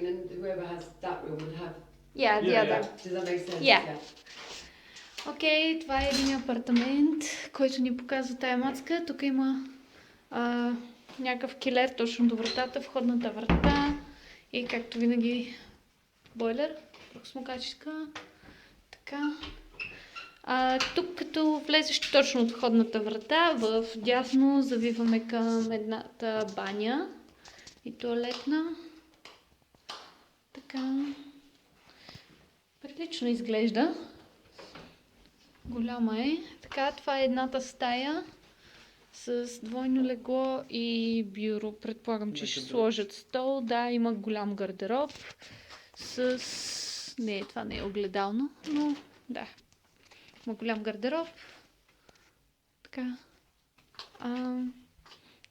screen, and whoever has that room would have. Yeah, the Yeah, other. Does that make sense? Yeah. Окей, това е един апартамент, който ни показва тая мацка. Тук има някакъв килер точно до вратата, входната врата и както винаги бойлер, прахосмокачка. Така. Тук като влезеш точно от входната врата, в дясно завиваме към едната баня и тоалетна. Така. Прилично изглежда. Голяма е. Така, това е едната стая с двойно легло и бюро. Предполагам, че ще сложат стол. Да, има голям гардероб с... Не, това не е огледално, но да. Има голям гардероб. Така.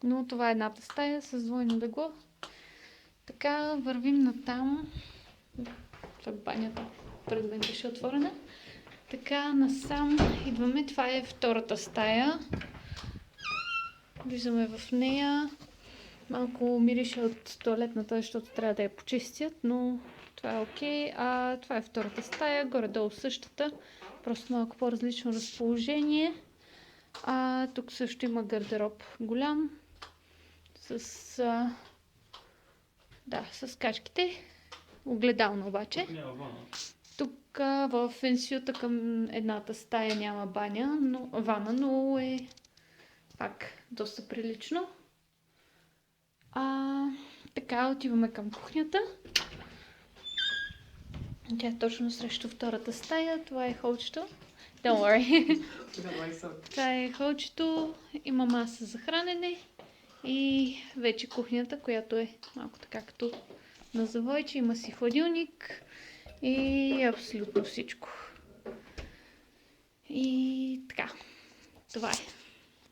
Но това е едната стая с двойно легло. Така, вървим натам. Това е банята. Пред мен беше отворена. Така, насам идваме. Това е втората стая. Влизаме в нея. Малко мирише от тоалетната, защото трябва да я почистят, но това е окей. Това е втората стая, горе-долу същата. Просто малко по-различно разположение. Тук също има гардероб голям. С качките. Огледално обаче. Тук в енсюта към едната стая няма вана, но е пак доста прилично. Така, отиваме към кухнята. Тя е точно срещу втората стая. Това е холчето. Don't worry. Това е холчето. Има маса за хранене. И вече кухнята, която е малко така като на завойче. Има си хладилник. И абсолютно всичко. И така. Това е.